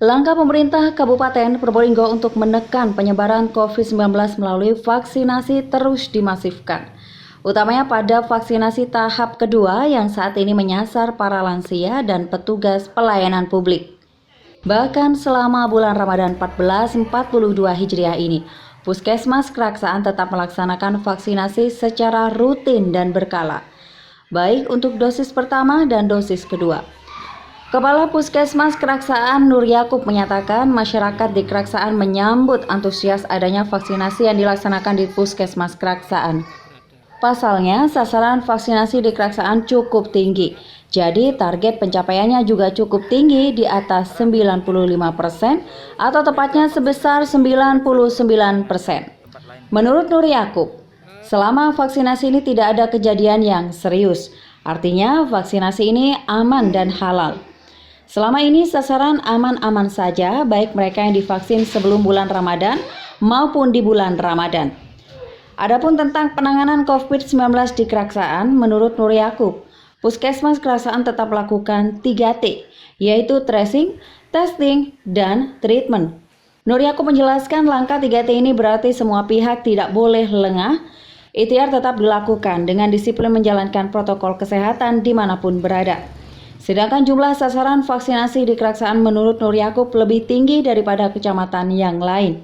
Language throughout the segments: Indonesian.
Langkah pemerintah Kabupaten Probolinggo untuk menekan penyebaran COVID-19 melalui vaksinasi terus dimasifkan. Utamanya pada vaksinasi tahap kedua yang saat ini menyasar para lansia dan petugas pelayanan publik. Bahkan selama bulan Ramadan 1442 Hijriah ini, Puskesmas Keraksaan tetap melaksanakan vaksinasi secara rutin dan berkala, baik untuk dosis pertama dan dosis kedua. Kepala Puskesmas Keraksaan Nur Yakub menyatakan masyarakat di Keraksaan menyambut antusias adanya vaksinasi yang dilaksanakan di Puskesmas Keraksaan. Pasalnya, sasaran vaksinasi di Keraksaan cukup tinggi, jadi target pencapaiannya juga cukup tinggi di atas 95% atau tepatnya sebesar 99%. Menurut Nur Yakub, selama vaksinasi ini tidak ada kejadian yang serius, artinya vaksinasi ini aman dan halal. Selama ini sasaran aman-aman saja, baik mereka yang divaksin sebelum bulan Ramadan maupun di bulan Ramadan. Adapun tentang penanganan COVID-19 di Keraksaan, menurut Nur Yakub, Puskesmas Keraksaan tetap melakukan 3T, yaitu tracing, testing, dan treatment. Nur Yakub menjelaskan langkah 3T ini berarti semua pihak tidak boleh lengah, ikhtiar tetap dilakukan dengan disiplin menjalankan protokol kesehatan dimanapun berada. Sedangkan jumlah sasaran vaksinasi di Keraksaan menurut Nur Yakub lebih tinggi daripada kecamatan yang lain.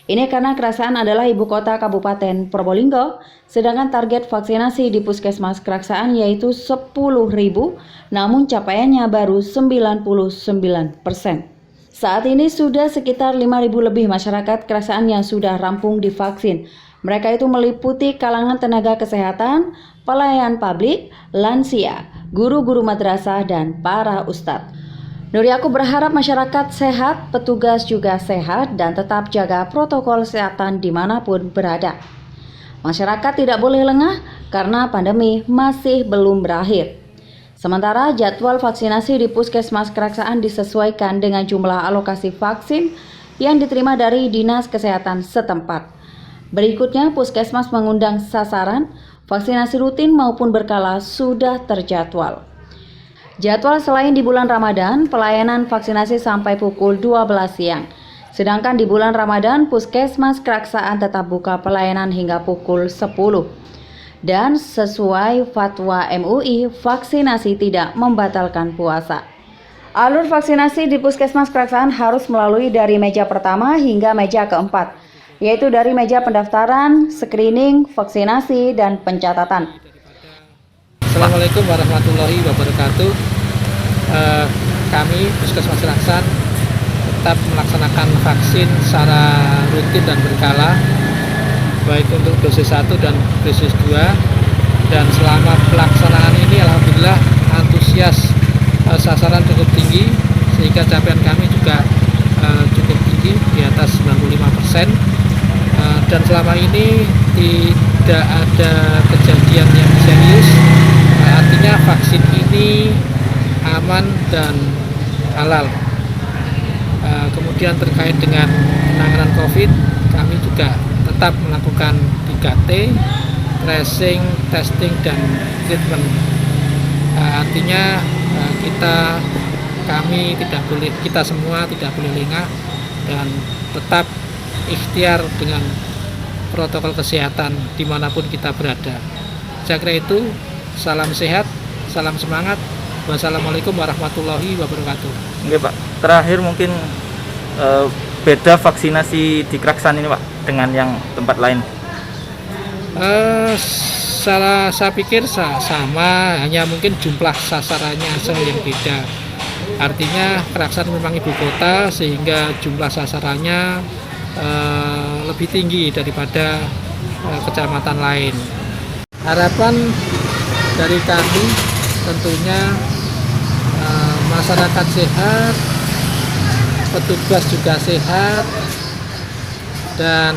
Ini karena Keraksaan adalah ibu kota Kabupaten Probolinggo, sedangkan target vaksinasi di Puskesmas Keraksaan yaitu 10.000, namun capaiannya baru 99%. Saat ini sudah sekitar 5.000 lebih masyarakat Keraksaan yang sudah rampung divaksin. Mereka itu meliputi kalangan tenaga kesehatan, pelayan publik, lansia, guru-guru madrasah, dan para ustadz. Nur Yakub berharap masyarakat sehat, petugas juga sehat, dan tetap jaga protokol kesehatan dimanapun berada. Masyarakat tidak boleh lengah karena pandemi masih belum berakhir. Sementara jadwal vaksinasi di Puskesmas Keraksaan disesuaikan dengan jumlah alokasi vaksin yang diterima dari Dinas Kesehatan setempat. Berikutnya, Puskesmas mengundang sasaran vaksinasi rutin maupun berkala sudah terjadwal. Jadwal selain di bulan Ramadan, pelayanan vaksinasi sampai pukul 12 siang. Sedangkan di bulan Ramadan, Puskesmas Keraksaan tetap buka pelayanan hingga pukul 10. Dan sesuai fatwa MUI, vaksinasi tidak membatalkan puasa. Alur vaksinasi di Puskesmas Keraksaan harus melalui dari meja pertama hingga meja keempat, yaitu dari meja pendaftaran, screening, vaksinasi, dan pencatatan. Assalamualaikum warahmatullahi wabarakatuh. Kami Puskesmas Keraksaan tetap melaksanakan vaksin secara rutin dan berkala, baik untuk dosis 1 dan dosis 2. Dan selama pelaksanaan ini alhamdulillah antusias sasaran cukup tinggi, sehingga capaian kami juga cukup tinggi di atas 95%. Dan selama ini tidak ada kejadian yang serius, artinya vaksin ini aman dan halal. Kemudian terkait dengan penanganan COVID, kami juga tetap melakukan 3T, tracing, testing, dan treatment. Artinya kita semua tidak boleh lengah dan tetap ikhtiar dengan protokol kesehatan dimanapun kita berada. Saya kira itu, salam sehat, salam semangat. Wassalamualaikum warahmatullahi wabarakatuh. Oke Pak, terakhir mungkin beda vaksinasi di Keraksaan ini Pak dengan yang tempat lain? Saya pikir sama, hanya mungkin jumlah sasarannya saja yang beda. Artinya Keraksaan memang ibu kota, sehingga jumlah sasarannya lebih tinggi daripada kecamatan lain. Harapan dari kami tentunya masyarakat sehat, petugas juga sehat, dan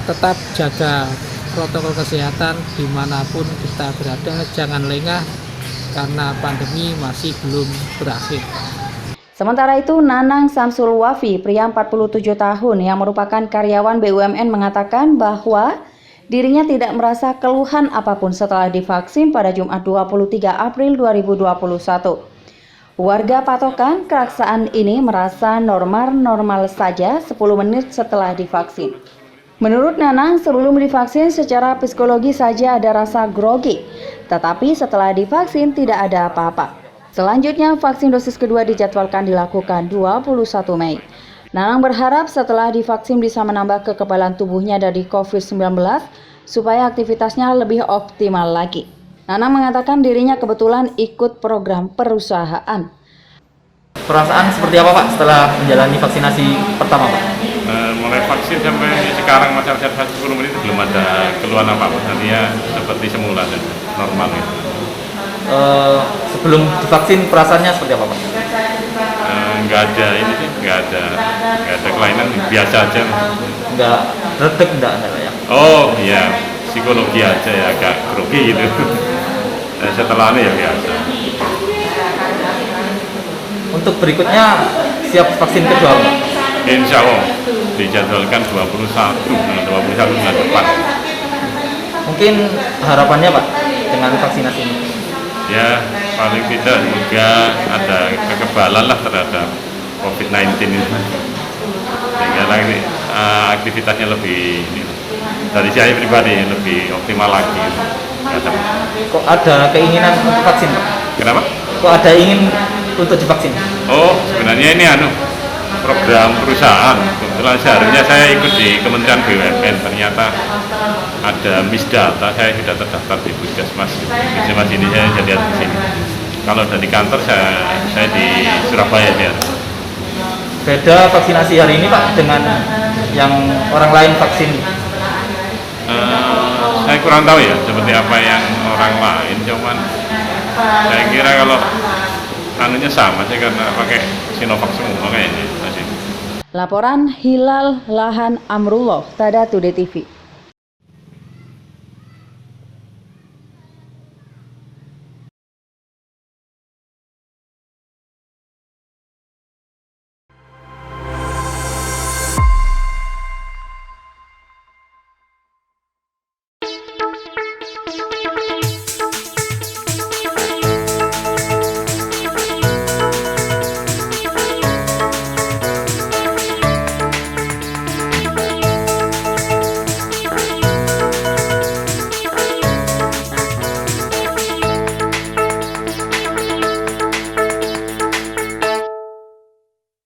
tetap jaga protokol kesehatan dimanapun kita berada. Jangan lengah karena pandemi masih belum berakhir. Sementara itu, Nanang Samsul Wafi, pria 47 tahun yang merupakan karyawan BUMN, mengatakan bahwa dirinya tidak merasa keluhan apapun setelah divaksin pada Jumat 23 April 2021. Warga patokan keraksaan ini merasa normal-normal saja 10 menit setelah divaksin. Menurut Nanang, sebelum divaksin secara psikologi saja ada rasa grogi, tetapi setelah divaksin tidak ada apa-apa. Selanjutnya, vaksin dosis kedua dijadwalkan dilakukan 21 Mei. Nanang berharap setelah divaksin bisa menambah kekebalan tubuhnya dari COVID-19 supaya aktivitasnya lebih optimal lagi. Nanang mengatakan dirinya kebetulan ikut program perusahaan. Perasaan seperti apa Pak setelah menjalani vaksinasi pertama Pak? Mulai vaksin sampai sekarang masyarakat 10 menit belum ada keluhan apa-apa. Artinya seperti semula dan normal gitu. Sebelum divaksin perasaannya seperti apa Pak? Nggak ada ini sih, nggak ada kelainan, biasa aja. Nggak redek, nggak ya? Oh iya, psikologi aja ya, agak grogi gitu. Setelah ini ya biasa. Untuk berikutnya siap vaksin kedua Pak? Insya Allah dijadwalkan 21 bulan depan. Mungkin harapannya Pak dengan vaksinasi ini? Ya paling tidak juga ada kekebalan lah terhadap COVID-19 ini. Sehingga nanti aktivitasnya lebih dari saya pribadi lebih optimal lagi. Kok ada keinginan untuk vaksin Pak? Kenapa? Kok ada ingin untuk divaksin? Oh sebenarnya ini program perusahaan. Kebetulan seharusnya saya ikut di Kementerian BUMN, ternyata ada misdata, saya sudah terdaftar di Puskesmas. Puskesmas ini saya jadi di sini. Kalau dari kantor saya di Surabaya ya. Beda vaksinasi hari ini Pak dengan yang orang lain vaksin? Saya kurang tahu ya seperti apa yang orang lain, cuman saya kira kalau anunya sama sih karena pakai Sinovac semua kayaknya. Laporan Hilal Lahan Amrullah, Tada Today TV.